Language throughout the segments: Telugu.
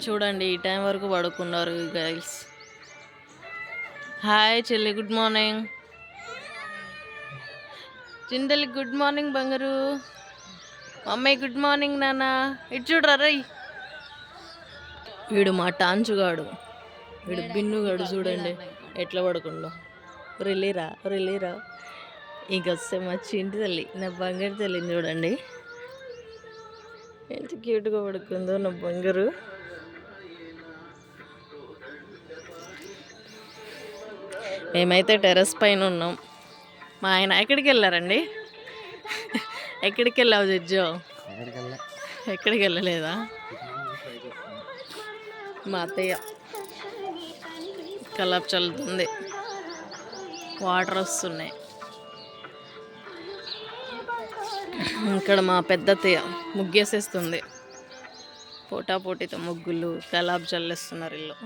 చూడండి ఈ టైం వరకు పడుకున్నారు గైల్స్. హాయ్ చెల్లి, గుడ్ మార్నింగ్. చిందలి గుడ్ మార్నింగ్ బంగారు. మమ్మీ గుడ్ మార్నింగ్ నాన్న. ఇటు చూడరా రై. వీడు మా టాంచుగాడు, వీడు బిన్నుగాడు. చూడండి ఎట్లా పడుకుండో. రిలీరా రిలీరా. ఇంకొస్తే మా చింటి తల్లి, నా బంగారు తల్లిని చూడండి ఎంత క్యూట్గా పడుకుందో నా బంగారు. మేమైతే టెర్రస్ పైన ఉన్నాం. మా ఆయన ఎక్కడికి వెళ్ళారండి? ఎక్కడికి వెళ్ళావు జడ్జో? ఎక్కడికి వెళ్ళలేదా? మా అత్తయ్య కలాప్ చల్లుతుంది, వాటర్ వస్తున్నాయి. ఇక్కడ మా పెద్ద అత్తయ్య ముగ్గేసేస్తుంది. పోటాపోటీతో ముగ్గులు కలాప్ చల్లేస్తున్నారు ఇల్లు.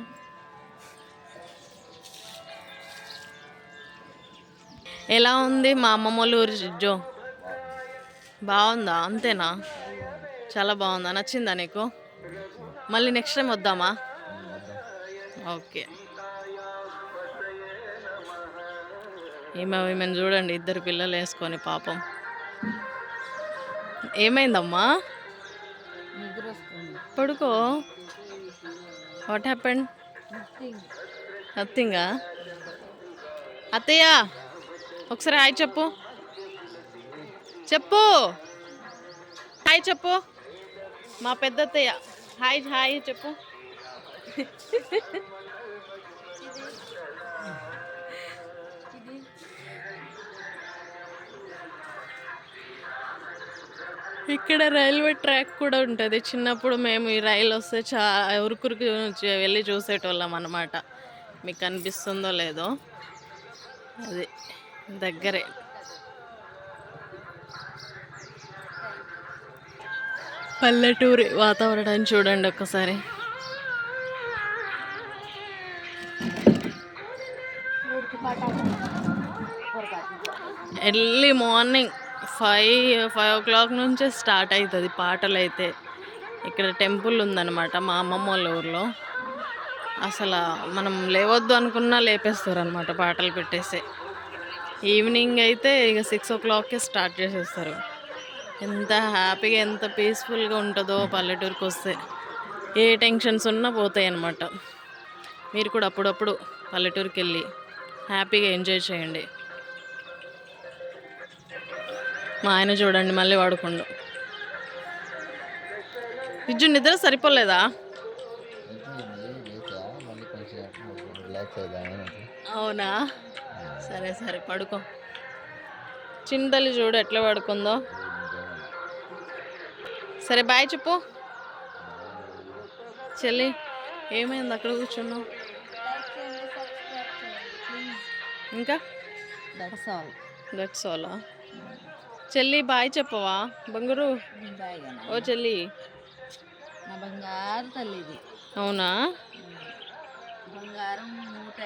ఎలా ఉంది మా అమ్మమ్మ వాళ్ళ ఊరు జో? బాగుందా? అంతేనా? చాలా బాగుందా? నచ్చిందా నీకు? మళ్ళీ నెక్స్ట్ టైం వద్దామా? ఓకే. ఈమెను చూడండి, ఇద్దరు పిల్లలు వేసుకొని పాపం. ఏమైందమ్మా? పడుకో. What happened? నథింగా. అత్తయ్య ఒకసారి హాయ్ చెప్పు. చెప్పు హాయ్ చెప్పు. మా పెద్ద అత్తయ్య హాయ్ హాయ్ చెప్పు. ఇక్కడ రైల్వే ట్రాక్ కూడా ఉంటుంది. చిన్నప్పుడు మేము ఈ రైలు వస్తే ఉరుకురికి వెళ్ళి చూసేటోళ్ళం అన్నమాట. మీకు కనిపిస్తుందో లేదో, అది దగ్గరే. పల్లెటూరి వాతావరణాన్ని చూడండి ఒక్కసారి. ఎర్లీ మార్నింగ్ 5 o'clock నుంచే స్టార్ట్ అవుతుంది పాటలు అయితే. ఇక్కడ టెంపుల్ ఉందన్నమాట మా అమ్మమ్మ వాళ్ళ ఊర్లో. అసలు మనం లేవద్దు అనుకున్నా లేపేస్తారు అనమాట పాటలు పెట్టేసి. ఈవినింగ్ అయితే ఇక 6 o'clockకే స్టార్ట్ చేసేస్తారు. ఎంత హ్యాపీగా, ఎంత పీస్ఫుల్గా ఉంటుందో పల్లెటూరుకి వస్తే. ఏ టెన్షన్స్ ఉన్నా పోతాయి అన్నమాట. మీరు కూడా అప్పుడప్పుడు పల్లెటూరుకి వెళ్ళి హ్యాపీగా ఎంజాయ్ చేయండి. మా ఆయన చూడండి మళ్ళీ వాడుకుండు. విజ్జు నిద్ర సరిపోలేదా? అవునా? సరే సరే పడుకో. చింతలు చూడు ఎట్లా పడుకుందో. సరే బాయ్ చెప్పు. చెల్లి ఏమైంది అక్కడ కూర్చున్నావు? ఇంకా దట్స్ ఆల్. చెల్లి బాయ్ చెప్పవా బంగారు? ఓ చెల్లి, నా బంగారు తల్లిది. అవునా? బంగారం మూట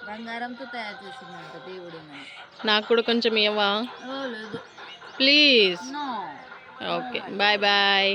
బంగారంతో తయారు చేసిందంట దేవుడు. నాకు కూడా కొంచెం ఇవ్వవా లేదు ప్లీజ్? Okay bye bye.